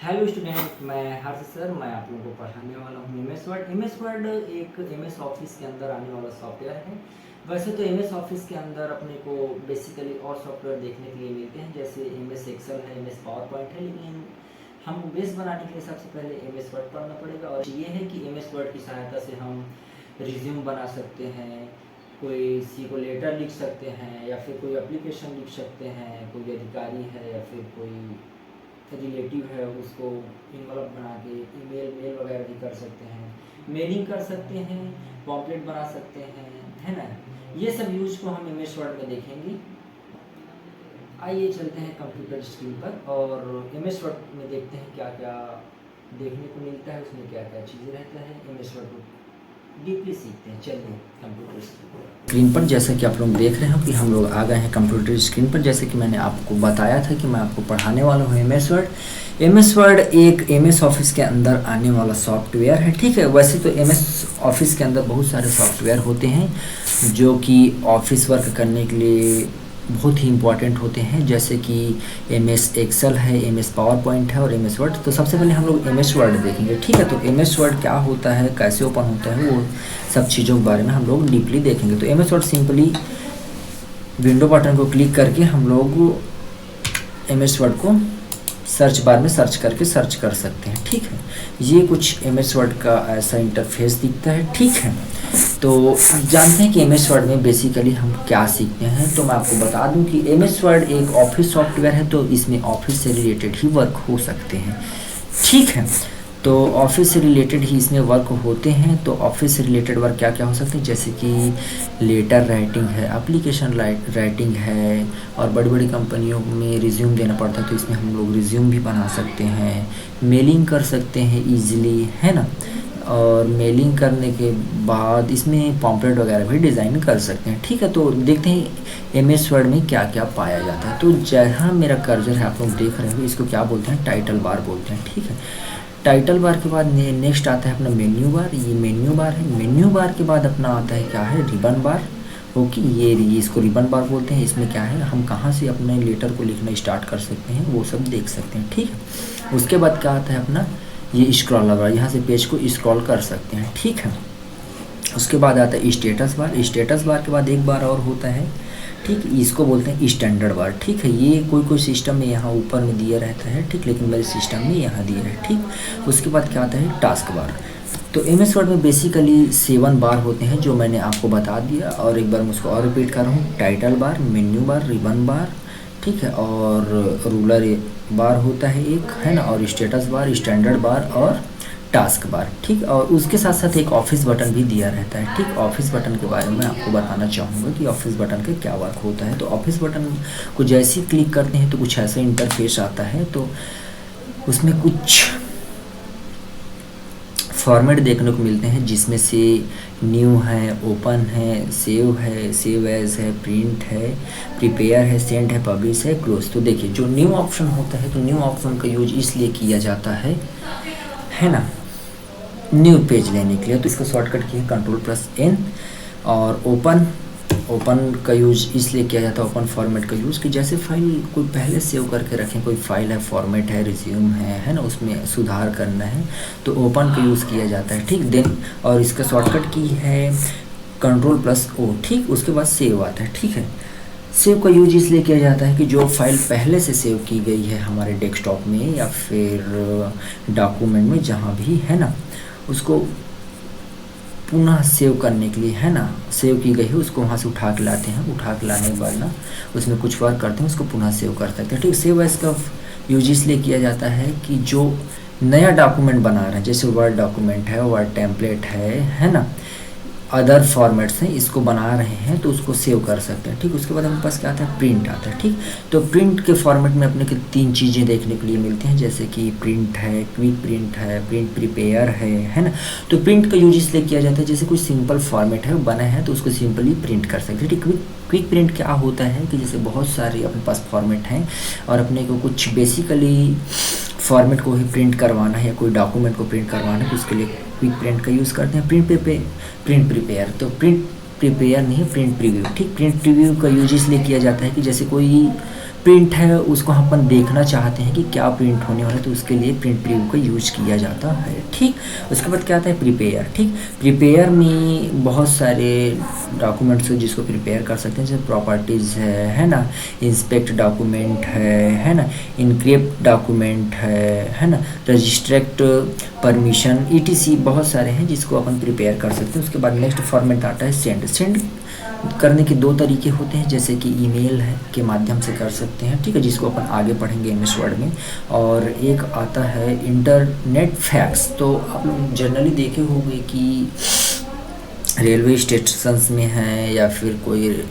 Hello student, मैं हर्ष sir. मैं आप लोगों को पढ़ाने वाला हूँ एमएस वर्ड। एमएस वर्ड एक एमएस ऑफिस के अंदर आने वाला सॉफ्टवेयर है। वैसे तो एमएस ऑफिस के अंदर अपने को बेसिकली और सॉफ्टवेयर देखने के लिए मिलते हैं, जैसे एमएस एक्सेल है, एमएस पावर पॉइंट है, लेकिन हम बेस बनाने के लिए सबसे पहले एमएस वर्ड पढ़ना पड़ेगा। और ये है कि एमएस वर्ड की सहायता से हम रिज्यूम बना सकते हैं, कोई सी को लेटर लिख सकते हैं, या फिर कोई एप्लीकेशन लिख सकते हैं, कोई अधिकारी है या फिर कोई रिलेटिव है उसको इन्वॉल्व बना के मेल वगैरह भी कर सकते हैं, मेलिंग कर सकते हैं, पॉम्पलेट बना सकते हैं, है ना। ये सब यूज को हम एमएस वर्ड में देखेंगे। आइए चलते हैं कंप्यूटर स्क्रीन पर और एमएस वर्ड में देखते हैं क्या क्या देखने को मिलता है, उसमें क्या क्या चीज़ें रहता है। एमएस वर्ड को डीपली सीखते हैं। चलिए कंप्यूटर स्क्रीन पर, जैसा कि आप लोग देख रहे हो कि हम लोग आ गए हैं कंप्यूटर स्क्रीन पर। जैसे कि मैंने आपको बताया था कि मैं आपको पढ़ाने वाला हूँ एमएस वर्ड। एमएस वर्ड एक एमएस ऑफिस के अंदर आने वाला सॉफ्टवेयर है, ठीक है। वैसे तो एमएस ऑफिस के अंदर बहुत सारे सॉफ्टवेयर होते हैं जो कि ऑफिस वर्क करने के लिए बहुत ही इम्पॉर्टेंट होते हैं, जैसे कि एमएस एक्सेल है, एमएस पावर पॉइंट है और एमएस वर्ड। तो सबसे पहले हम लोग एमएस वर्ड देखेंगे, ठीक है। तो एमएस वर्ड क्या होता है, कैसे ओपन होता है, वो सब चीज़ों के बारे में हम लोग डीपली देखेंगे। तो MS word simply window button को क्लिक करके हम लोग एमएस वर्ड को सर्च बार में सर्च करके सर्च कर सकते हैं, ठीक है। ये कुछ एमएस वर्ड का ऐसा इंटरफेस दिखता है, ठीक है। तो जानते हैं कि एमएस वर्ड में बेसिकली हम क्या सीखते हैं। तो मैं आपको बता दूं कि एमएस वर्ड एक ऑफिस सॉफ्टवेयर है, तो इसमें ऑफिस से रिलेटेड ही वर्क हो सकते हैं, ठीक है। तो ऑफिस से रिलेटेड ही इसमें वर्क होते हैं। तो ऑफिस से रिलेटेड वर्क क्या क्या हो सकते हैं, जैसे कि लेटर राइटिंग है, एप्लीकेशन राइटिंग है, और बड़ी बड़ी कंपनियों में रिज्यूम देना पड़ता है तो इसमें हम लोग रिज्यूम भी बना सकते हैं, मेलिंग कर सकते हैं ईजिली, है ना। और मेलिंग करने के बाद इसमें पॉम्पलेट वगैरह भी डिज़ाइन कर सकते हैं, ठीक है। तो देखते हैं एमएस वर्ड में क्या क्या पाया जाता है। तो जहाँ मेरा कर्सर है आप लोग देख रहे हो, इसको क्या बोलते हैं, टाइटल बार बोलते हैं, ठीक है। टाइटल बार के बाद नेक्स्ट आता है अपना मेन्यू बार। ये मेन्यू बार है। मेन्यू बार के बाद अपना आता है क्या है, रिबन बार। ओके, ये इसको रिबन बार बोलते हैं। इसमें क्या है, हम कहाँ से अपने लेटर को लिखना स्टार्ट कर सकते हैं वो सब देख सकते हैं, ठीक है। उसके बाद क्या आता है अपना ये स्क्रॉलर बार, यहाँ से पेज को स्क्रॉल कर सकते हैं, ठीक है। उसके बाद आता है स्टेटस बार। स्टेटस बार के बाद एक बार और होता है, ठीक, इसको बोलते हैं स्टैंडर्ड बार, ठीक है। ये कोई सिस्टम में यहाँ ऊपर में दिया रहता है, ठीक, लेकिन मेरे सिस्टम में यहाँ दिया है, ठीक। उसके बाद क्या आता है टास्क बार। तो एमएस वर्ड में बेसिकली 7 बार होते हैं जो मैंने आपको बता दिया, और एक बार मैं उसको और रिपीट कर रहा हूँ। Title bar, menu bar, ribbon bar, ठीक है, और रूलर बार होता है एक, है ना, और स्टेटस बार, स्टैंडर्ड बार और टास्क बार, ठीक। और उसके साथ साथ एक ऑफिस बटन भी दिया रहता है, ठीक। ऑफिस बटन के बारे में आपको बताना चाहूँगा कि ऑफिस बटन का क्या वर्क होता है। तो ऑफिस बटन को जैसे ही क्लिक करते हैं तो कुछ ऐसा इंटरफेस आता है। तो उसमें कुछ फॉर्मेट देखने को मिलते हैं, जिसमें से न्यू है, ओपन है, सेव है, सेव एज है, प्रिंट है, प्रिपेयर है, सेंड है, पब्लिश है, क्लोज। तो देखिए जो न्यू ऑप्शन होता है, तो न्यू ऑप्शन का यूज इसलिए किया जाता है ना, न्यू पेज लेने के लिए। तो इसका शॉर्टकट किया Ctrl+N। और ओपन का यूज इसलिए किया जाता है, ओपन फॉर्मेट का यूज़, कि जैसे फाइल कोई पहले सेव करके रखें, कोई फाइल है, फॉर्मेट है, रिज्यूम है ना, उसमें सुधार करना है तो ओपन का यूज़ किया जाता है, ठीक। देन और इसका शॉर्टकट की है Ctrl+O, ठीक। उसके बाद सेव आता है, ठीक है। सेव का यूज इसलिए किया जाता है कि जो फाइल पहले से सेव की गई है हमारे डेस्कटॉप में या फिर डॉक्यूमेंट में, जहाँ भी है ना, उसको पुनः सेव करने के लिए, है ना, सेव की गई है उसको वहाँ से उठा के लाते हैं। उठा के लाने के बाद ना उसमें कुछ वर्क करते हैं, उसको पुनः सेव कर सकते हैं, ठीक। सेव एज का यूज इसलिए किया जाता है कि जो नया डॉक्यूमेंट बना रहे हैं, जैसे वर्ड डॉक्यूमेंट है, वर्ड टेम्पलेट है ना, अदर फॉर्मेट्स हैं, इसको बना रहे हैं तो उसको सेव कर सकते हैं, ठीक। उसके बाद हमारे पास क्या आता है, प्रिंट आता है, ठीक। तो प्रिंट के फॉर्मेट में अपने के 3 चीज़ें देखने के लिए मिलती हैं, जैसे कि प्रिंट है, क्विक प्रिंट है, प्रिंट प्रिपेयर है ना। तो प्रिंट का यूज इसलिए किया जाता है, जैसे कोई सिंपल फॉर्मेट है बना है तो उसको सिंपली प्रिंट कर सकते हैं, ठीक। क्विक प्रिंट क्या होता है कि जैसे बहुत सारे अपने पास फॉर्मेट हैं और अपने को कुछ बेसिकली फॉर्मेट को ही प्रिंट करवाना है या कोई डॉक्यूमेंट को प्रिंट करवाना है, तो उसके लिए क्विक प्रिंट का यूज़ करते हैं। प्रिंट प्रिपेयर, तो प्रिंट प्रिपेयर नहीं, प्रिंट प्रीव्यू, ठीक। प्रिंट प्रीव्यू का यूज इसलिए किया जाता है कि जैसे कोई प्रिंट है उसको हम अपन देखना चाहते हैं कि क्या प्रिंट होने वाला है, तो उसके लिए प्रिंट प्रीव्यू का यूज किया जाता है। ठीक, उसके बाद क्या आता है प्रिपेयर। ठीक, प्रिपेयर में बहुत सारे डॉक्यूमेंट्स हो जिसको प्रिपेयर कर सकते हैं, जैसे प्रॉपर्टीज़ है ना, इंस्पेक्ट डॉक्यूमेंट है ना, इनक्रिप्ट डॉक्यूमेंट है ना, रजिस्ट्रेक्ट परमिशन ETC बहुत सारे हैं जिसको अपन प्रिपेयर कर सकते हैं। उसके बाद नेक्स्ट फॉर्मेट आता है सेंड। सेंड करने के दो तरीके होते हैं, जैसे कि ईमेल है के माध्यम से कर सकते हैं, ठीक है, जिसको अपन आगे पढ़ेंगे MS वर्ड में। और एक आता है इंटरनेट फैक्स। तो आप लोग जनरली देखे होंगे कि रेलवे स्टेशंस में है या फिर कोई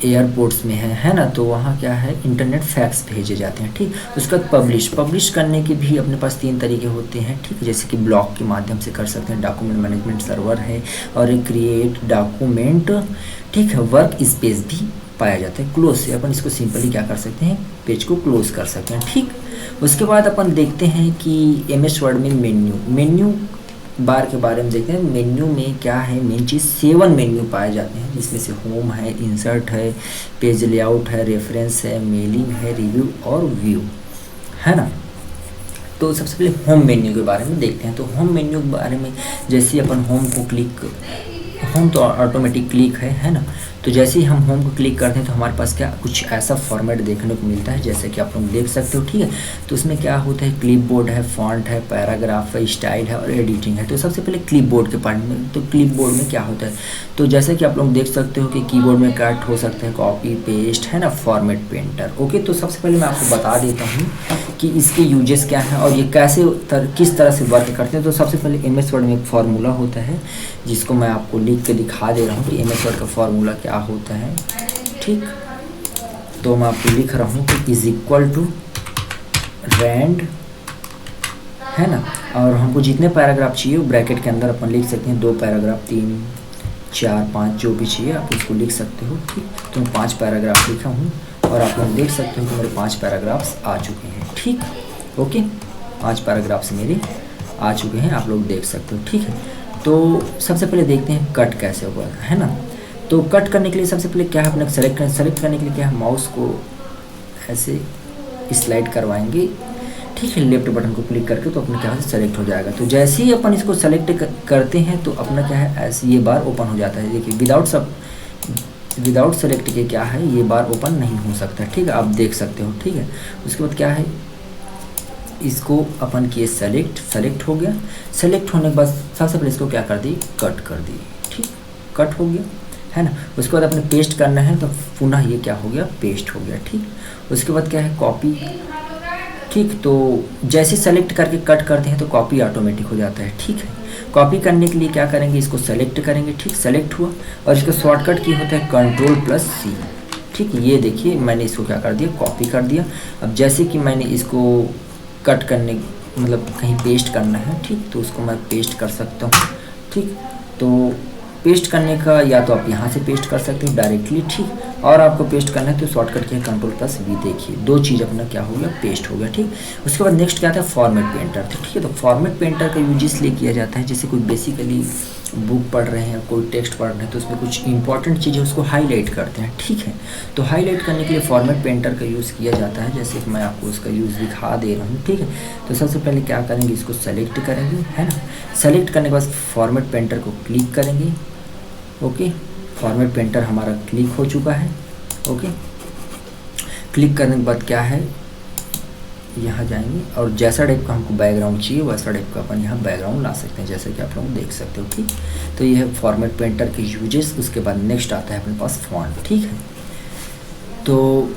एयरपोर्ट्स में है ना, तो वहाँ क्या है इंटरनेट फैक्स भेजे जाते हैं। ठीक, उसका पब्लिश करने के भी अपने पास 3 तरीके होते हैं। ठीक है, जैसे कि ब्लॉग के माध्यम से कर सकते हैं, डॉक्यूमेंट मैनेजमेंट सर्वर है, और एक क्रिएट डॉक्यूमेंट, ठीक है, वर्क स्पेस भी पाया जाता है। क्लोज से अपन इसको सिंपली क्या कर सकते हैं, पेज को क्लोज कर सकते हैं। ठीक, उसके बाद अपन देखते हैं कि MS वर्ड में मेन्यू बार के बारे में देखते हैं। मेन्यू में क्या है, मेन चीज़ 7 मेन्यू पाए जाते हैं, जिसमें से होम है, इंसर्ट है, पेज लेआउट है, रेफरेंस है, मेलिंग है, रिव्यू और व्यू, है ना। तो सबसे पहले होम मेन्यू के बारे में देखते हैं। तो होम मेन्यू के बारे में जैसे अपन होम को क्लिक, होम तो ऑटोमेटिक क्लिक है ना, तो जैसे ही हम होम को क्लिक करते हैं तो हमारे पास क्या कुछ ऐसा फॉर्मेट देखने को मिलता है, जैसे कि आप लोग देख सकते हो। ठीक है, तो उसमें क्या होता है, क्लिपबोर्ड है, फॉन्ट है, पैराग्राफ है, स्टाइल है और एडिटिंग है। तो सबसे पहले क्लिपबोर्ड के पार्ट में, तो क्लिपबोर्ड में क्या होता है, तो जैसे कि आप लोग देख सकते हो कि कीबोर्ड में कट हो सकता है, कॉपी पेस्ट, है ना, फॉर्मेट पेंटर। ओके, तो सबसे पहले मैं आपको बता देता हूँ कि इसके यूजेस क्या हैं और ये कैसे किस तरह से वर्क करते हैं। तो सबसे पहले MS वर्ड में एक फार्मूला होता है, जिसको मैं आपको लिख के दिखा दे रहा हूँ कि MS वर्ड का फार्मूला क्या होता है। ठीक, तो मैं आपको लिख रहा हूँ कि इज इक्वल टू रैंड, है ना, और हमको जितने पैराग्राफ चाहिए वो ब्रैकेट के अंदर अपन लिख सकते हैं, 2 पैराग्राफ, 3, 4, 5 जो भी चाहिए आप उसको लिख सकते हो। ठीक, तो मैं 5 पैराग्राफ लिखा हूँ और आप लोग देख सकते हो कि मेरे 5 पैराग्राफ्स आ चुके हैं। ठीक, ओके, 5 पैराग्राफ्स मेरे आ चुके हैं, आप लोग देख सकते हो। ठीक है, तो सबसे पहले देखते हैं कट कैसे होगा, है ना। तो कट करने के लिए सबसे पहले क्या है, अपने सेलेक्ट करने के लिए क्या है, माउस को ऐसे स्लाइड करवाएंगे, ठीक है, लेफ्ट बटन को क्लिक करके, तो अपने क्या है सेलेक्ट हो जाएगा। तो जैसे ही अपन इसको सेलेक्ट करते हैं तो अपना क्या है ऐसे ये बार ओपन हो जाता है। देखिए विदाउट सेलेक्ट के क्या है ये बार ओपन नहीं हो सकता। ठीक है, आप देख सकते हो। ठीक है, उसके बाद क्या है, इसको अपन किए सेलेक्ट हो गया। सेलेक्ट होने के बाद सबसे पहले इसको क्या कर दी, कट कर दी। ठीक, कट हो गया, है ना। उसके बाद अपने पेस्ट करना है तो पुनः ये क्या हो गया, पेस्ट हो गया। ठीक, उसके बाद क्या है, कॉपी। ठीक, तो जैसे सेलेक्ट करके कट करते हैं तो कॉपी ऑटोमेटिक हो जाता है। ठीक है, कॉपी करने के लिए क्या करेंगे, इसको सेलेक्ट करेंगे। ठीक, सेलेक्ट हुआ और इसका शॉर्टकट की होता है Ctrl+C। ठीक, ये देखिए मैंने इसको क्या कर दिया, कॉपी कर दिया। अब जैसे कि मैंने इसको कट करने मतलब कहीं पेस्ट करना है, ठीक, तो उसको मैं पेस्ट कर सकता हूँ। ठीक, तो पेस्ट करने का या तो आप यहाँ से पेस्ट कर सकते हो डायरेक्टली। ठीक, और आपको पेस्ट करना है तो शॉर्टकट के Ctrl+V। देखिए 2 चीज़ अपना क्या हो गया, पेस्ट हो गया। ठीक, उसके बाद नेक्स्ट क्या आता है, फॉर्मेट पेंटर। ठीक है, तो फॉर्मेट पेंटर का यूज इसलिए किया जाता है जैसे कोई बेसिकली बुक पढ़ रहे हैं, कोई टेक्स्ट पढ़ रहे हैं, तो उसमें कुछ इंपॉर्टेंट चीज़ें उसको हाईलाइट करते हैं। ठीक है, तो हाईलाइट करने के लिए फॉर्मेट पेंटर का यूज़ किया जाता है, जैसे कि मैं आपको उसका यूज़ दिखा दे रहा हूँ। ठीक है, तो सबसे पहले क्या करेंगे, इसको सेलेक्ट करेंगे, है ना। सेलेक्ट करने के बाद फॉर्मेट पेंटर को क्लिक करेंगे। ओके, फॉर्मेट पेंटर हमारा क्लिक हो चुका है। ओके, क्लिक करने के बाद क्या है, यहाँ जाएंगे और जैसा टाइप का हमको बैकग्राउंड चाहिए वैसा टाइप का अपन यहाँ बैकग्राउंड ला सकते हैं, जैसे कि आप लोग देख सकते हो। ठीक, तो ये है फॉर्मेट पेंटर के यूजेस। उसके बाद नेक्स्ट आता है अपने पास फॉन्ट। ठीक है, तो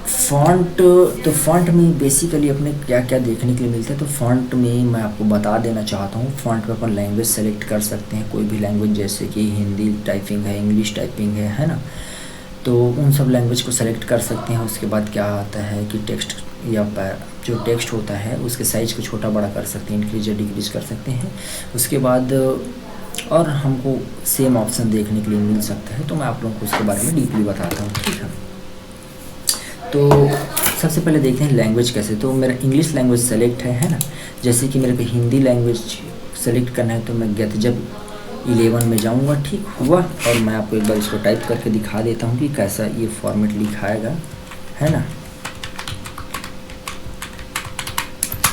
फॉन्ट में बेसिकली अपने क्या क्या देखने के लिए मिलता है, तो फॉन्ट में मैं आपको बता देना चाहता हूँ। फॉन्ट में अपन लैंग्वेज सेलेक्ट कर सकते हैं, कोई भी लैंग्वेज, जैसे कि हिंदी टाइपिंग है, इंग्लिश टाइपिंग है ना, तो उन सब लैंग्वेज को सेलेक्ट कर सकते हैं। उसके बाद क्या आता है कि टेक्स्ट या जो टेक्स्ट होता है उसके साइज़ को छोटा बड़ा कर सकते हैं, इंक्रीज या डिक्रीज कर सकते हैं। उसके बाद और हमको सेम ऑप्शन देखने के लिए मिल सकता है, तो मैं आप लोगों को उसके बारे में डीपली बताता हूँ। ठीक है, तो सबसे पहले देखते हैं लैंग्वेज कैसे। तो मेरा इंग्लिश लैंग्वेज सेलेक्ट है ना। जैसे कि मेरे को हिंदी लैंग्वेज सेलेक्ट करना है तो मैं गैतजब 11 में जाऊंगा। ठीक हुआ, और मैं आपको एक बार इसको टाइप करके दिखा देता हूँ कि कैसा ये फॉर्मेट लिखाएगा, है ना।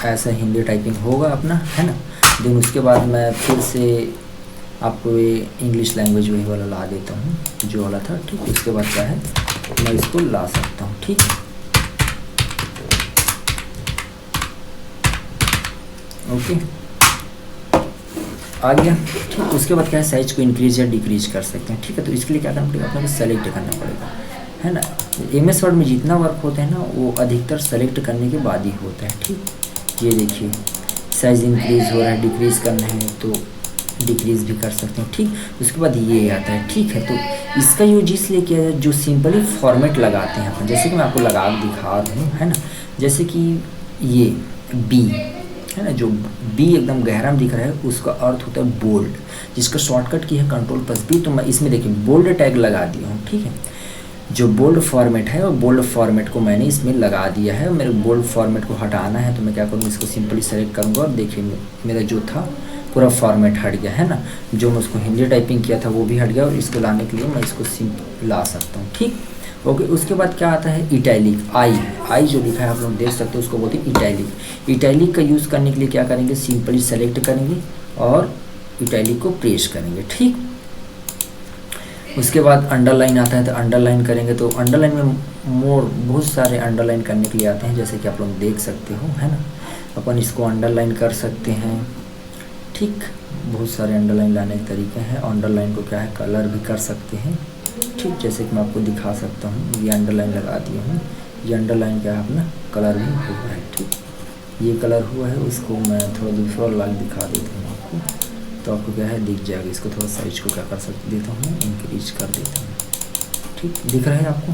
ऐसा हिंदी टाइपिंग होगा अपना, है ना। देन उसके बाद मैं फिर से आपको ये इंग्लिश लैंग्वेज वही वाला ला देता हूँ जो वाला था, ठीक। उसके बाद क्या है मैं इसको ला सकता हूँ, ठीक। ओके, आ गया, ठीक। उसके बाद क्या है साइज को इंक्रीज या डिक्रीज कर सकते हैं, ठीक है। तो इसके लिए क्या करना पड़ेगा, अपने को सेलेक्ट करना पड़ेगा, है ना। MS वर्ड में जितना वर्क होता है ना वो अधिकतर सेलेक्ट करने के बाद ही होता है, ठीक। ये देखिए साइज इंक्रीज हो रहा है, डिक्रीज करना है तो डिक्रीज भी कर सकते हैं, ठीक। उसके बाद ये आता है, ठीक है। तो इसका यूज इसलिए किया जाए जो सिंपली फॉर्मेट लगाते हैं अपन, जैसे कि मैं आपको लगा दिखा दूँ, है ना। जैसे कि ये बी है ना, जो बी एकदम गहरा में दिख रहा है उसका अर्थ होता है बोल्ड, जिसका शॉर्टकट की है Ctrl+B। तो मैं इसमें देखिए बोल्ड टैग लगा दिया हूँ, ठीक है। जो बोल्ड फॉर्मेट है और बोल्ड फॉर्मेट को मैंने इसमें लगा दिया है। मेरे बोल्ड फॉर्मेट को हटाना है तो मैं क्या करूँगा, इसको सिंपली सेलेक्ट करूँगा और देखिए मेरा जो था पूरा फॉर्मेट हट गया, है ना। जो मैं उसको हिंदी टाइपिंग किया था वो भी हट गया और इसको लाने के लिए मैं इसको सिंपल ला सकता हूँ, ठीक। ओके, उसके बाद क्या आता है इटैलिक, आई जो लिखा है आप लोग देख सकते हो उसको बोलते हैं इटैलिक। इटैलिक का यूज़ करने के लिए क्या करेंगे, सिंपली सेलेक्ट करेंगे और इटैलिक को प्रेस करेंगे, ठीक। उसके बाद अंडरलाइन आता है तो अंडरलाइन करेंगे। तो अंडरलाइन में बहुत सारे अंडरलाइन करने के लिए आते हैं, जैसे कि आप लोग देख सकते हो, है ना। अपन इसको अंडरलाइन कर सकते हैं, ठीक। बहुत सारे अंडरलाइन लाने के तरीके हैं। अंडरलाइन को क्या है कलर भी कर सकते हैं, ठीक। जैसे कि मैं आपको दिखा सकता हूँ, ये अंडरलाइन लगा दिया हूँ। ये अंडरलाइन क्या है अपना कलर भी हुआ है, ठीक। ये कलर हुआ है, उसको मैं थोड़ा दूसरा लाइक दिखा देता हूँ आपको, तो आपको क्या है दिख जाएगा। इसको थोड़ा साइज को क्या कर सकते देता हूँ, इंक्रीज कर देता हूँ, ठीक। दिख रहा है आपको,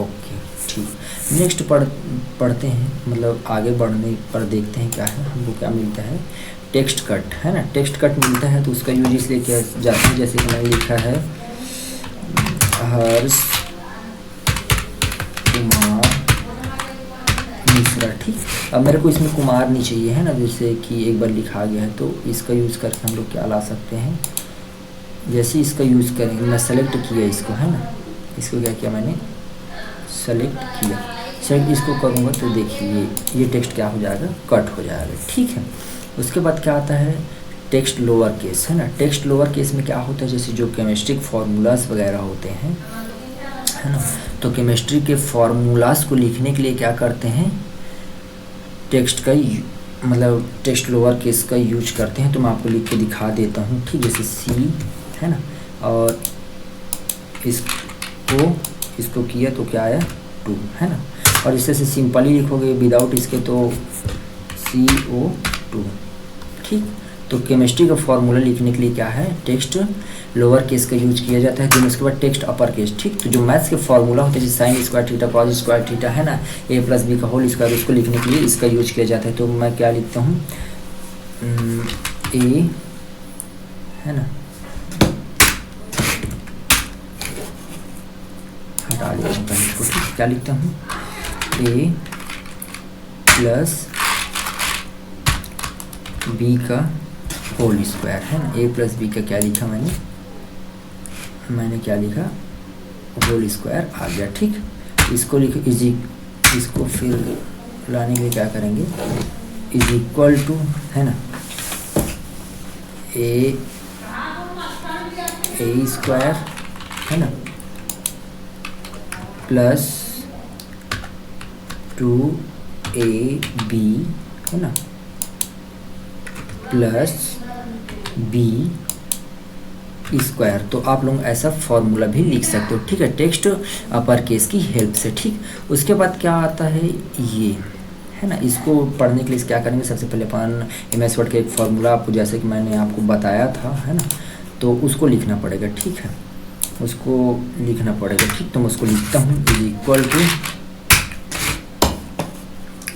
ओके, ठीक। नेक्स्ट पढ़ते हैं, मतलब आगे बढ़ने पर देखते हैं क्या है हमको क्या मिलता है। टेक्स्ट कट, है ना। टेक्स्ट कट मिलता है तो उसका यूज इसलिए किया जाता है, जैसे कि मैंने लिखा है हर्ष कुमार मिश्रा, ठीक। अब मेरे को इसमें कुमार नहीं चाहिए, है ना, जैसे कि एक बार लिखा गया है तो इसका यूज़ करके हम लोग क्या ला सकते हैं, जैसे इसका यूज़ करेंगे। मैं सेलेक्ट किया इसको, है ना, इसको क्या किया मैंने सेलेक्ट किया, सेलेक्ट इसको करूँगा तो देखिए ये टेक्स्ट क्या हो जाएगा, कट हो जाएगा, ठीक है। उसके बाद क्या आता है टेक्स्ट लोअर केस, है ना। टेक्स्ट लोअर केस में क्या होता है, जैसे जो केमिस्ट्रिक फार्मूलाज वगैरह होते हैं, है ना, तो केमिस्ट्री के फार्मूलाज को लिखने के लिए क्या करते हैं टेक्स्ट का मतलब टेक्स्ट लोअर केस का यूज करते हैं। तो मैं आपको लिख के दिखा देता हूँ, ठीक। जैसे सी, है ना, और इसको किया तो क्या आया 2, है ना। और इससे सिंपली लिखोगे विदाउट इसके तो CO2, ठीक। तो केमिस्ट्री का फॉर्मूला लिखने के लिए क्या है टेक्स्ट लोअर केस का यूज किया जाता है। फिर उसके बाद टेक्स्ट अपर केस, ठीक। तो जो मैथ्स के फॉर्मूला होते हैं जैसे sine square theta cos square theta, है ना, A+B का होल स्क्वायर, उसको लिखने के लिए इसका यूज किया जाता है। तो मैं क्या लिखता हूँ A, है ना, हटा देता हूँ इसको, ठीक। क्या लिखता हूँ A + B का होल स्क्वायर, है ना। A+B का क्या लिखा मैंने क्या लिखा होल स्क्वायर आ गया, ठीक। इसको लिखो इसको फिर लाने के लिए क्या करेंगे =, है ना, A स्क्वायर, है ना, प्लस 2AB, है ना, प्लस B स्क्वायर। तो आप लोग ऐसा फॉर्मूला भी लिख सकते हो, ठीक है, टेक्स्ट अपर केस की हेल्प से, ठीक। उसके बाद क्या आता है ये, है ना, इसको पढ़ने के लिए क्या करेंगे, सबसे पहले अपन MS वर्ड का एक फार्मूला आपको जैसे कि मैंने आपको बताया था, है ना, तो उसको लिखना पड़ेगा, ठीक है, उसको लिखना पड़ेगा, ठीक। तो मैं उसको लिखता हूँ =,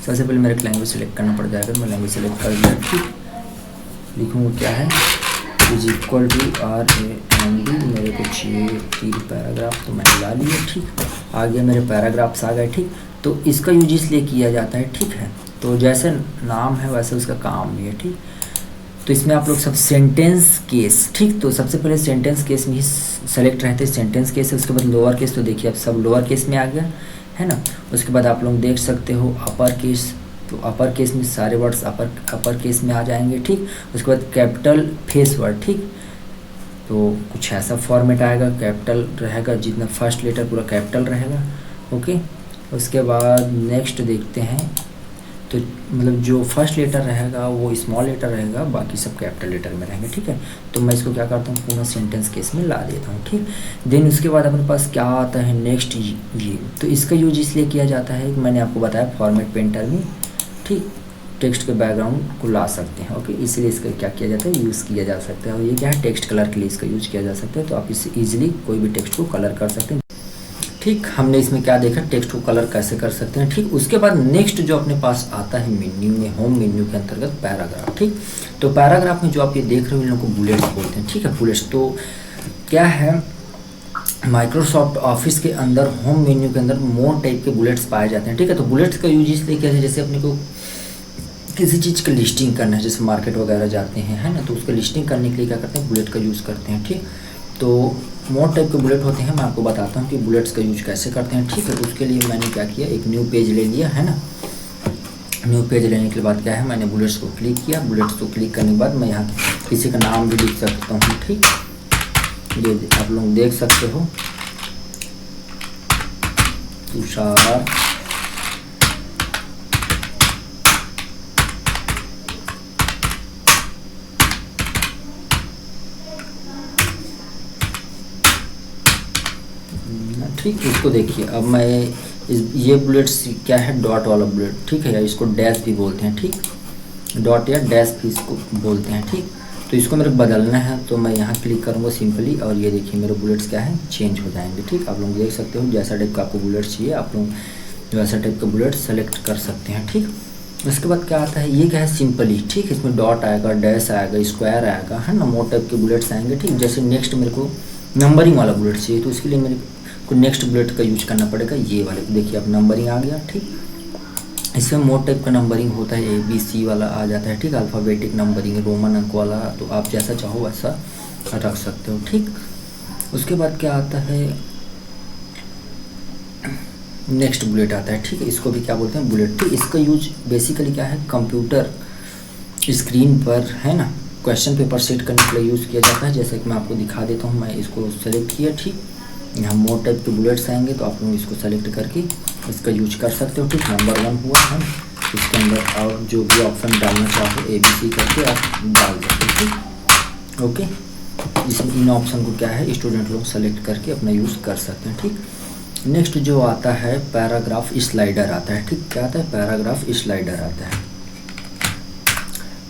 सबसे पहले मेरे लैंग्वेज सेलेक्ट करना पड़ जाएगा। मैं लैंग्वेज सेलेक्ट कर दिया, ठीक। लिखूँगा क्या है RAND, मेरे को चाहिए 3 पैराग्राफ, तो मैंने ला लिया, ठीक। आ गया मेरे पैराग्राफ्स आ गए, ठीक। तो इसका यूज इसलिए किया जाता है, ठीक है। तो जैसे नाम है वैसे उसका काम भी है, ठीक। तो इसमें आप लोग सब सेंटेंस केस, ठीक। तो सबसे पहले सेंटेंस केस में ही सेलेक्ट रहते हैं, सेंटेंस केस है। उसके बाद लोअर केस, तो देखिए अब सब लोअर केस में आ गया, है ना। उसके बाद आप लोग देख सकते हो अपर केस, तो अपर केस में सारे वर्ड्स अपर केस में आ जाएंगे, ठीक। उसके बाद कैपिटल फेस वर्ड, ठीक। तो कुछ ऐसा फॉर्मेट आएगा, कैपिटल रहेगा, जितना फर्स्ट लेटर पूरा कैपिटल रहेगा, ओके। उसके बाद नेक्स्ट देखते हैं, तो मतलब जो फर्स्ट लेटर रहेगा वो स्मॉल लेटर रहेगा, बाकी सब कैपिटल लेटर में रहेंगे, ठीक है। तो मैं इसको क्या करता हूँ, पूरा सेंटेंस केस में ला देता हूँ, ठीक। देन उसके बाद अपने पास क्या आता है नेक्स्ट, ये तो इसका यूज इसलिए किया जाता है कि मैंने आपको बताया फॉर्मेट पेंटर में, ठीक, टेक्स्ट के बैकग्राउंड को ला सकते हैं, ओके। इसलिए इसका क्या किया जाता है, यूज़ किया जा सकता है। और ये क्या है, टेक्स्ट कलर के लिए इसका यूज किया जा सकता है। तो आप इससे ईजिली कोई भी टेक्स्ट को कलर कर सकते हैं, ठीक। हमने इसमें क्या देखा, टेक्स्ट को कलर कैसे कर सकते हैं, ठीक। उसके बाद नेक्स्ट जो अपने पास आता है मेन्यू में, होम मेन्यू के अंतर्गत पैराग्राफ, ठीक। तो पैराग्राफ में जो आप ये देख रहे हो इन लोगों को बुलेट्स बोलते हैं, ठीक है, बुलेट्स। तो क्या है, माइक्रोसॉफ्ट ऑफिस के अंदर होम मेन्यू के अंदर मोर टाइप के बुलेट्स पाए जाते हैं, ठीक है। तो बुलेट्स का यूज इसलिए किया है, जैसे अपने को किसी चीज़ का लिस्टिंग करना है, जैसे मार्केट वगैरह जाते हैं, है ना, तो उसका लिस्टिंग करने के लिए क्या करते हैं, बुलेट का यूज़ करते हैं, ठीक। तो मोर टाइप के बुलेट होते हैं, मैं आपको बताता हूँ कि बुलेट्स का यूज कैसे करते हैं, ठीक है। तो उसके लिए मैंने क्या किया, एक न्यू पेज ले लिया, है ना। न्यू पेज लेने के बाद क्या है, मैंने बुलेट्स को क्लिक किया। बुलेट्स को क्लिक करने के बाद मैं यहाँ किसी का नाम भी लिख सकता हूँ, ठीक। ये आप लोग देख सकते हो, तुषार ठीक। इसको देखिए, अब मैं ये बुलेट्स क्या है, डॉट वाला बुलेट, ठीक है, या इसको डैश भी बोलते हैं, ठीक। डॉट या डैश भी इसको बोलते हैं, ठीक। तो इसको मेरे बदलना है, तो मैं यहाँ क्लिक करूँगा सिंपली, और ये देखिए मेरे बुलेट्स क्या है, चेंज हो जाएंगे, ठीक। आप लोग देख सकते हो, जैसा टाइप का आपको बुलेट्स चाहिए आप लोग वैसा टाइप का बुलेट सेलेक्ट कर सकते हैं, ठीक। उसके बाद क्या आता है, ये क्या है, सिंपली, ठीक। इसमें डॉट आएगा, डैश आएगा, स्क्वायर आएगा, है ना, मोर टाइप के बुलेट्स आएंगे, ठीक। जैसे नेक्स्ट मेरे को नंबरिंग वाला बुलेट चाहिए, तो उसके लिए मेरे को नेक्स्ट बुलेट का यूज करना पड़ेगा, ये वाले। देखिए अब नंबरिंग आ गया, ठीक। इसमें मोर टाइप का नंबरिंग होता है, ABC वाला आ जाता है, ठीक। अल्फ़ाबेटिक नंबरिंग, रोमन अंक वाला, तो आप जैसा चाहो वैसा रख सकते हो, ठीक। उसके बाद क्या आता है, नेक्स्ट बुलेट आता है, ठीक है। इसको भी क्या बोलते हैं, बुलेट, ठीक। इसका यूज बेसिकली क्या है, कंप्यूटर स्क्रीन पर, है ना, क्वेश्चन पेपर सेट करने के लिए यूज़ किया जाता है। जैसे कि मैं आपको दिखा देता हूँ, मैं इसको सेलेक्ट किया, ठीक। यहाँ मोर टाइप के बुलेट्स आएंगे, तो आप लोग इसको सेलेक्ट करके इसका यूज कर सकते हो, ठीक। नंबर 1 हुआ है, इसके अंदर और जो भी ऑप्शन डालना चाहो ABC करके आप डाल सकते हो, ठीक, ओके। इसमें इन ऑप्शन को क्या है, स्टूडेंट लोग सेलेक्ट करके अपना यूज़ कर सकते हैं, ठीक। नेक्स्ट जो आता है पैराग्राफ स्लाइडर आता है, ठीक। क्या आता है, पैराग्राफ स्लाइडर आता है।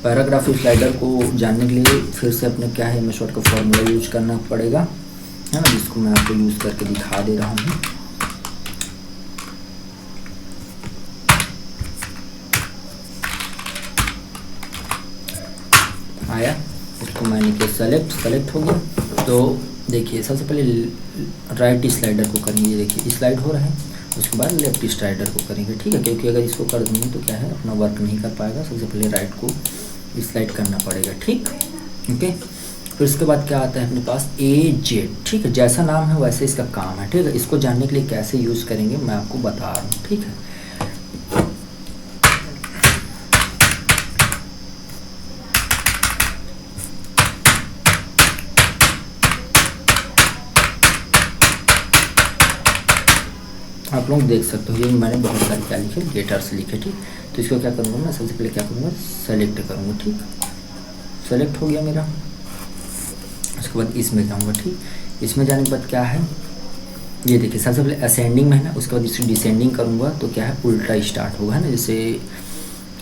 पैराग्राफ स्लाइडर को जानने के लिए फिर से अपने क्या है, MS वर्ड का फॉर्मूला यूज करना पड़ेगा, है ना, जिसको मैं आपको यूज़ करके दिखा दे रहा हूँ। आया, इसको मैंने किया सेलेक्ट हो गया। तो देखिए सबसे पहले राइट स्लाइडर को करेंगे, ये देखिए स्लाइड हो रहा है। उसके बाद लेफ्ट स्लाइडर को करेंगे, ठीक है, क्योंकि अगर इसको कर देंगे तो क्या है, अपना वर्क नहीं कर पाएगा। सबसे पहले राइट को स्लाइड करना पड़ेगा, ठीक, ओके। फिर उसके बाद क्या आता है अपने पास, AZ, ठीक है। जैसा नाम है वैसे इसका काम है, ठीक है। इसको जानने के लिए कैसे यूज़ करेंगे मैं आपको बता रहा हूँ, ठीक है। आप लोग देख सकते हो, ये मैंने बहुत सारे क्या लिखे, लेटर्स लिखे, ठीक। तो इसको क्या करूँगा मैं, सबसे पहले क्या करूँगा, सेलेक्ट करूँगा, ठीक। सेलेक्ट हो गया मेरा। उसके बाद इसमें जाऊँगा, ठीक। इसमें जाने के बाद क्या है, ये देखिए सबसे पहले असेंडिंग में है ना, उसके बाद इसको डिसेंडिंग करूँगा तो क्या है, उल्टा स्टार्ट होगा, है ना। जैसे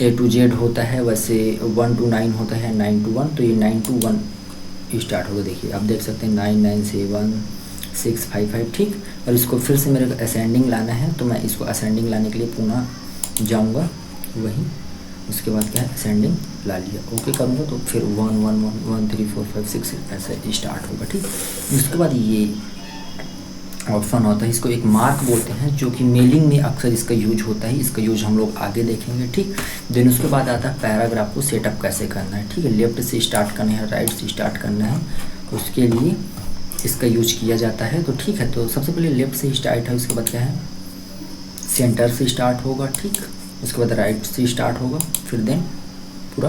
A to Z होता है वैसे 1 to 9 होता है, 9 to 1, तो ये 9 to 1 स्टार्ट होगा। देखिए आप देख सकते हैं 9 9 7 6 5 5, ठीक। और इसको फिर से मेरे को असेंडिंग लाना है, तो मैं इसको असेंडिंग लाने के लिए पुनः जाऊँगा वहीं। उसके बाद क्या है, असेंडिंग ला लिया, ओके करूँगा तो फिर 1 1 1 1 3 4 5 6 ऐसे स्टार्ट होगा, ठीक। उसके बाद ये ऑप्शन होता है, इसको एक मार्क बोलते हैं, जो कि मेलिंग में अक्सर इसका यूज होता है। इसका यूज हम लोग आगे देखेंगे, ठीक। देन उसके बाद आता है पैराग्राफ को सेटअप कैसे करना है, ठीक है। लेफ्ट से स्टार्ट करना है, राइट से स्टार्ट करना है, उसके लिए इसका यूज किया जाता है। तो ठीक है, तो सबसे पहले लेफ्ट से स्टार्ट है, उसके बाद क्या है, सेंटर से स्टार्ट होगा, ठीक। उसके बाद राइट से स्टार्ट होगा, फिर देन पूरा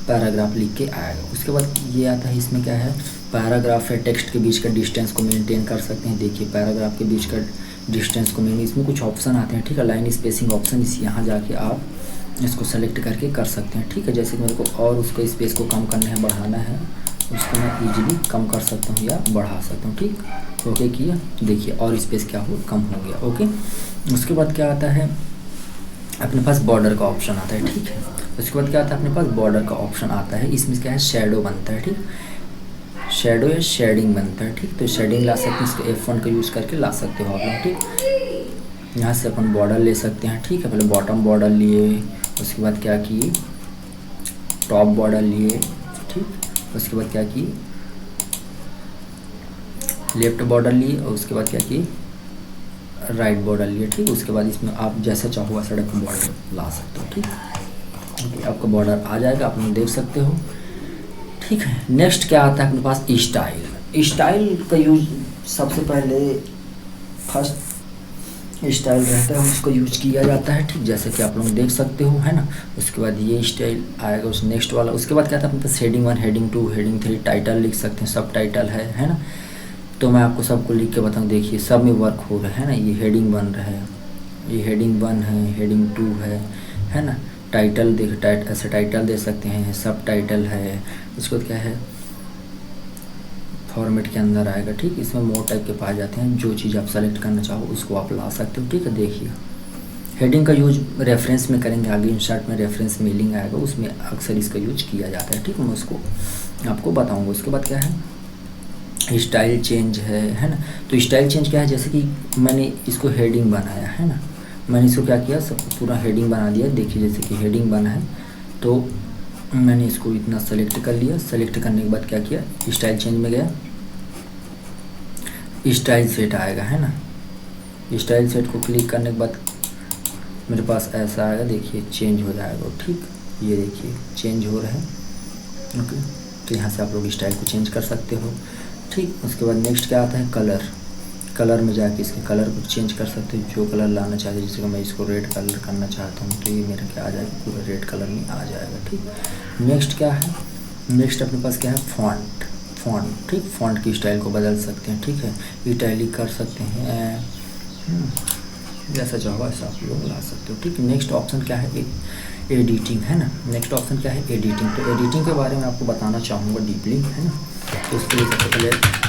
पैराग्राफ लिख के आएगा। उसके बाद ये आता है, इसमें क्या है, पैराग्राफ है टेक्स्ट के बीच का डिस्टेंस को मेंटेन कर सकते हैं। देखिए पैराग्राफ के बीच का डिस्टेंस को मेंटेन, इसमें कुछ ऑप्शन आते हैं, ठीक है, लाइन स्पेसिंग ऑप्शन, इस यहाँ जाके आप इसको सेलेक्ट करके कर सकते हैं, ठीक है। जैसे कि मेरे को और उसको स्पेस को कम करना है, बढ़ाना है, उसको मैं इजीली कम कर सकता हूँ या बढ़ा सकता हूँ, ठीक। ओके किया, देखिए और स्पेस क्या हो, कम हो गया। ओके, उसके बाद क्या आता है, अपने पास बॉर्डर का ऑप्शन आता है, ठीक है। उसके बाद क्या आता है, अपने पास बॉर्डर का ऑप्शन आता है, इसमें क्या है, शेडो बनता है, ठीक, शेडो या शेडिंग बनता है, ठीक। तो शेडिंग ला सकते हैं, इसके F1 का यूज़ करके ला सकते हो आप लोग, ठीक। यहाँ से अपन बॉर्डर ले सकते हैं, ठीक है। पहले बॉटम बॉर्डर लिए, उसके बाद क्या किए, टॉप बॉर्डर लिए, ठीक। उसके बाद क्या किए, लेफ्ट बॉर्डर लिए, और उसके बाद क्या किए, राइट बॉर्डर लिए, ठीक। उसके बाद इसमें आप जैसा चाहो वैसा टाइप का बॉर्डर ला सकते हो, ठीक। ओके, आपका बॉर्डर आ जाएगा, आप लोग देख सकते हो, ठीक है। नेक्स्ट क्या आता है अपने पास, स्टाइल। स्टाइल का यूज सबसे पहले फर्स्ट स्टाइल रहता है, उसको यूज किया जाता है, ठीक, जैसे कि आप लोग देख सकते हो, है ना। उसके बाद ये स्टाइल आएगा, उस नेक्स्ट वाला। उसके बाद क्या था अपने पास, हेडिंग 1, हेडिंग 2, हेडिंग 3, टाइटल लिख सकते हैं, सब टाइटल है ना। तो मैं आपको सबको लिख के बताऊँ, देखिए सब में वर्क हो रहा है ना। ये हेडिंग बन रहा है, ये हेडिंग 1 है, हेडिंग 2 है ना। टाइटल देख, ऐसे टाइटल दे सकते हैं, सब टाइटल है। उसके बाद क्या है, फॉर्मेट के अंदर आएगा, ठीक। इसमें मोर टाइप के पाए जाते हैं, जो चीज़ आप सेलेक्ट करना चाहो उसको आप ला सकते हो, ठीक है। देखिए हेडिंग का यूज रेफरेंस में करेंगे, आगे इंसर्ट में रेफरेंस मेलिंग आएगा, उसमें अक्सर इसका यूज किया जाता है, ठीक। मैं उसको आपको बताऊँगा। उसके बाद क्या है, स्टाइल चेंज है ना। तो स्टाइल चेंज क्या है, जैसे कि मैंने इसको हेडिंग बनाया है ना, मैंने इसको क्या किया, सब पूरा हेडिंग बना दिया। देखिए जैसे कि हेडिंग बना है, तो मैंने इसको इतना सेलेक्ट कर लिया। सेलेक्ट करने के बाद क्या किया, स्टाइल चेंज में गया, स्टाइल सेट आएगा, है ना। स्टाइल सेट को क्लिक करने के बाद मेरे पास ऐसा आएगा, देखिए चेंज हो जाएगा, ठीक। ये देखिए चेंज हो रहा है, ओके। तो यहाँ से आप लोग स्टाइल को चेंज कर सकते हो, ठीक। उसके बाद नेक्स्ट क्या आता है, कलर। कलर में जाके इसके कलर को चेंज कर सकते हो, जो कलर लाना चाहते हो। जैसे कि मैं इसको रेड कलर करना चाहता हूँ, तो ये मेरा क्या आ जाएगा, पूरा रेड कलर में आ जाएगा, ठीक। नेक्स्ट क्या है, नेक्स्ट अपने पास क्या है, फॉन्ट, ठीक। फॉन्ट की स्टाइल को बदल सकते हैं, ठीक है। इटैलिक कर सकते हैं, जैसा चाहो वैसा आप लोग ला सकते हो, ठीक। नेक्स्ट ऑप्शन क्या है, एडिटिंग, है ना। नेक्स्ट ऑप्शन क्या है, एडिटिंग। तो एडिटिंग के बारे में आपको बताना चाहूँगा डीपली, है ना। तो उसके लिए सबसे पहले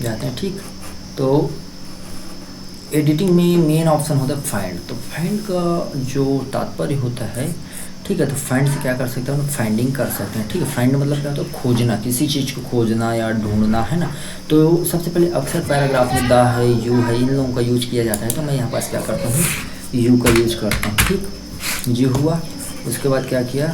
जाते हैं, ठीक। तो एडिटिंग में मेन ऑप्शन होता है फाइंड। तो फाइंड का जो तात्पर्य होता है, ठीक है, तो फाइंड से क्या कर सकते हैं, फाइंडिंग कर सकते हैं, ठीक है। फाइंड मतलब क्या होता है, खोजना, किसी चीज़ को खोजना या ढूंढना, है ना। तो सबसे पहले अक्सर पैराग्राफ में द है, यू है, इन लोगों का यूज किया जाता है। तो मैं यहाँ पास क्या करता हूँ, यू का यूज करता हूँ, ठीक। यू हुआ। उसके बाद क्या किया,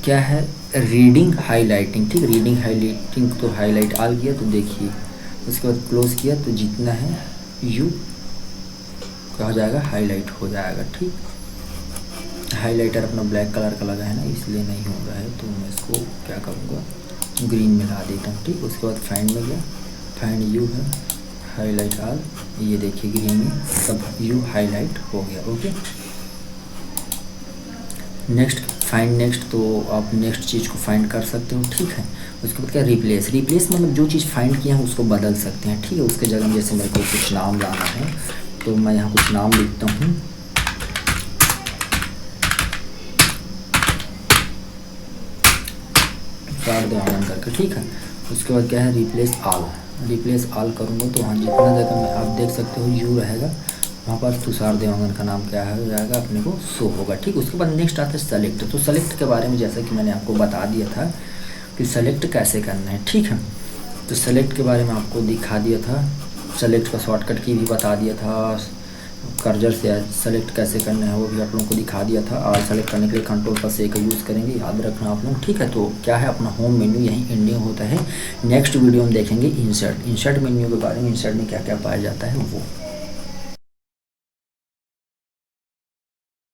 क्या है, रीडिंग हाईलाइटिंग, ठीक। रीडिंग हाईलाइटिंग तो हाईलाइट आ गया, तो देखिए। उसके बाद क्लोज किया, तो जितना है यू क्या हो जाएगा, हाईलाइट हो जाएगा, ठीक। हाइलाइटर अपना ब्लैक कलर का लगा है ना, इसलिए नहीं हो रहा है, तो मैं इसको क्या करूँगा, ग्रीन में ला देता हूँ, ठीक। उसके बाद फाइंड में गया, फाइंड यू है, हाईलाइट आल, ये देखिए ग्रीन में सब यू हाईलाइट हो गया, ओके। नेक्स्ट फाइंड नेक्स्ट, तो आप नेक्स्ट चीज़ को फाइंड कर सकते हो, ठीक है। उसके बाद क्या, रिप्लेस। रिप्लेस मतलब जो चीज़ फाइंड किया है उसको बदल सकते हैं, ठीक है। उसके जगह में जैसे मेरे को कुछ नाम लाना है, तो मैं यहाँ कुछ नाम लिखता हूँ, देवानंद करके, ठीक है। उसके बाद क्या है, रिप्लेस आल। रिप्लेस आल करूँगा तो हाँ, जितना जगह में आप देख सकते हो यू रहेगा, वहाँ पर तुषार देवांगन का नाम क्या है जाएगा, अपने को शो होगा, ठीक। उसके बाद नेक्स्ट आता है सेलेक्ट। तो सेलेक्ट के बारे में जैसा कि मैंने आपको बता दिया था कि सेलेक्ट कैसे करना है, ठीक है। तो सेलेक्ट के बारे में आपको दिखा दिया था, सेलेक्ट का शॉर्टकट की भी बता दिया था, कर्जर से सेलेक्ट कैसे करना है वो भी आप लोगों को दिखा दिया था। और सेलेक्ट करने के लिए Ctrl+A का यूज़ करेंगे, याद रखना आप लोग, ठीक है। तो क्या है, अपना होम मेन्यू यहीं एंडिंग होता है। नेक्स्ट वीडियो में देखेंगे इंसर्ट मेन्यू के बारे में, इंसर्ट में क्या क्या पाया जाता है वो।